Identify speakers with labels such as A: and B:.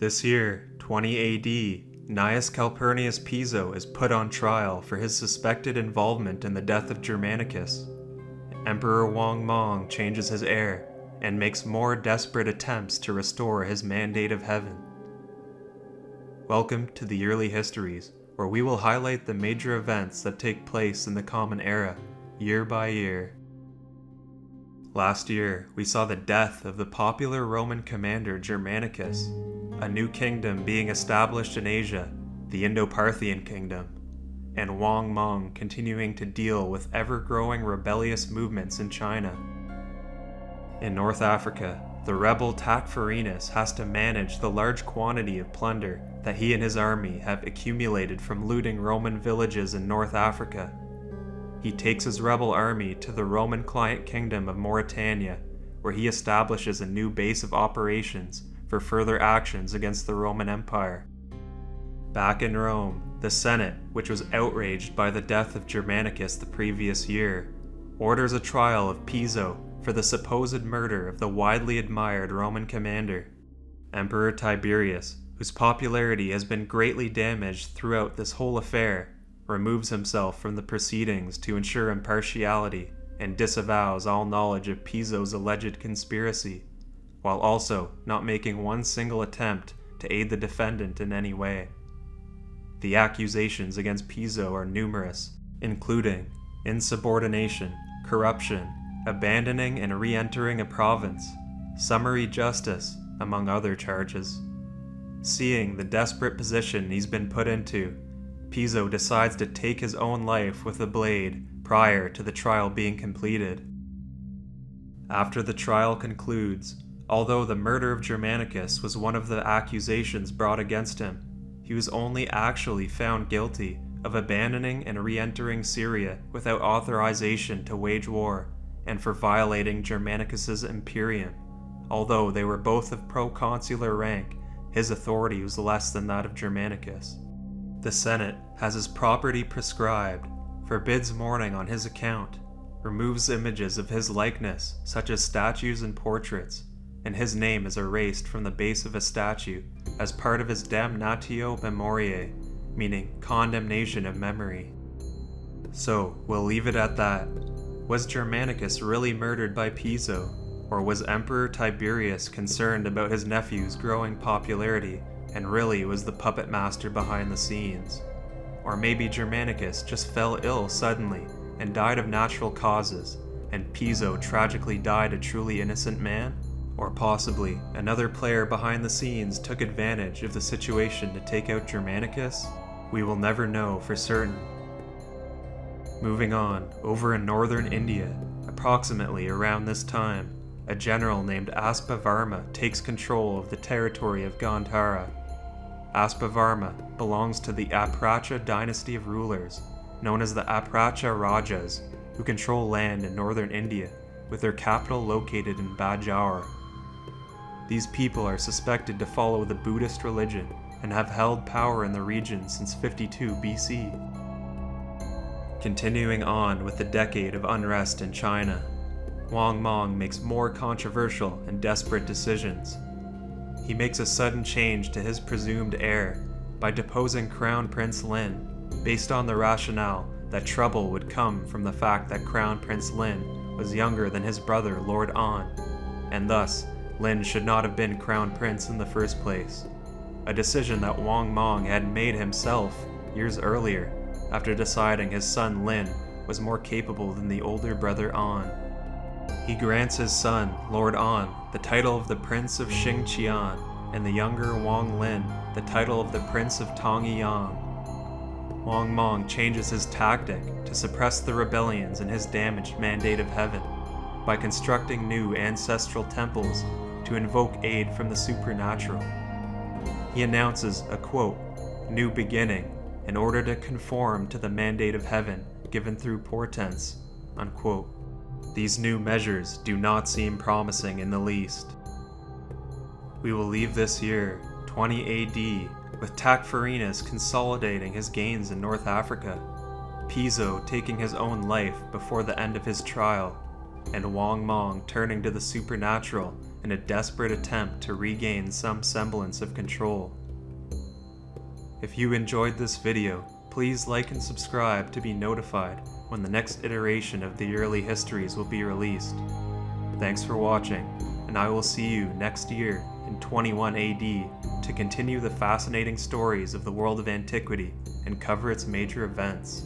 A: This year, 20 AD, Gnaeus Calpurnius Piso is put on trial for his suspected involvement in the death of Germanicus. Emperor Wang Mang changes his heir and makes more desperate attempts to restore his mandate of heaven. Welcome to the Yearly Histories, where we will highlight the major events that take place in the Common Era, year by year. Last year, we saw the death of the popular Roman commander Germanicus, a new kingdom being established in Asia, the Indo-Parthian kingdom, and Wang Mang continuing to deal with ever-growing rebellious movements in China. In North Africa, the rebel Tacfarinas has to manage the large quantity of plunder that he and his army have accumulated from looting Roman villages in North Africa. He takes his rebel army to the Roman client kingdom of Mauritania, where he establishes a new base of operations for further actions against the Roman Empire. Back in Rome, the Senate, which was outraged by the death of Germanicus the previous year, orders a trial of Piso for the supposed murder of the widely admired Roman commander. Emperor Tiberius, whose popularity has been greatly damaged throughout this whole affair, removes himself from the proceedings to ensure impartiality and disavows all knowledge of Piso's alleged conspiracy, while also not making one single attempt to aid the defendant in any way. The accusations against Piso are numerous, including insubordination, corruption, abandoning and re-entering a province, summary justice, among other charges. Seeing the desperate position he's been put into, Piso decides to take his own life with a blade prior to the trial being completed. After the trial concludes, although the murder of Germanicus was one of the accusations brought against him, he was only actually found guilty of abandoning and re-entering Syria without authorization to wage war, and for violating Germanicus's imperium. Although they were both of proconsular rank, his authority was less than that of Germanicus. The Senate has his property proscribed, forbids mourning on his account, removes images of his likeness, such as statues and portraits, and his name is erased from the base of a statue as part of his damnatio memoriae, meaning condemnation of memory. So, we'll leave it at that. Was Germanicus really murdered by Piso, or was Emperor Tiberius concerned about his nephew's growing popularity and really was the puppet master behind the scenes? Or maybe Germanicus just fell ill suddenly and died of natural causes, and Piso tragically died a truly innocent man? Or possibly another player behind the scenes took advantage of the situation to take out Germanicus? We will never know for certain. Moving on, over in northern India, approximately around this time, a general named Aspavarma takes control of the territory of Gandhara. Aspavarma belongs to the Apracha dynasty of rulers, known as the Apracha Rajas, who control land in northern India, with their capital located in Bajaur. These people are suspected to follow the Buddhist religion and have held power in the region since 52 BC. Continuing on with the decade of unrest in China, Wang Mang makes more controversial and desperate decisions. He makes a sudden change to his presumed heir by deposing Crown Prince Lin, based on the rationale that trouble would come from the fact that Crown Prince Lin was younger than his brother Lord An, and thus Lin should not have been Crown Prince in the first place, a decision that Wang Mang had made himself years earlier after deciding his son Lin was more capable than the older brother An. He grants his son, Lord An, the title of the Prince of Xingqian, and the younger Wang Lin the title of the Prince of Tongyang. Wang Mang changes his tactic to suppress the rebellions in his damaged Mandate of Heaven by constructing new ancestral temples to invoke aid from the supernatural. He announces a, quote, new beginning in order to conform to the Mandate of Heaven given through portents, unquote. These new measures do not seem promising in the least. We will leave this year, 20 AD, with Tacfarinas consolidating his gains in North Africa, Piso taking his own life before the end of his trial, and Wang Mang turning to the supernatural in a desperate attempt to regain some semblance of control. If you enjoyed this video, please like and subscribe to be notified when the next iteration of the early histories will be released. Thanks for watching, and I will see you next year in 21 AD to continue the fascinating stories of the world of antiquity and cover its major events.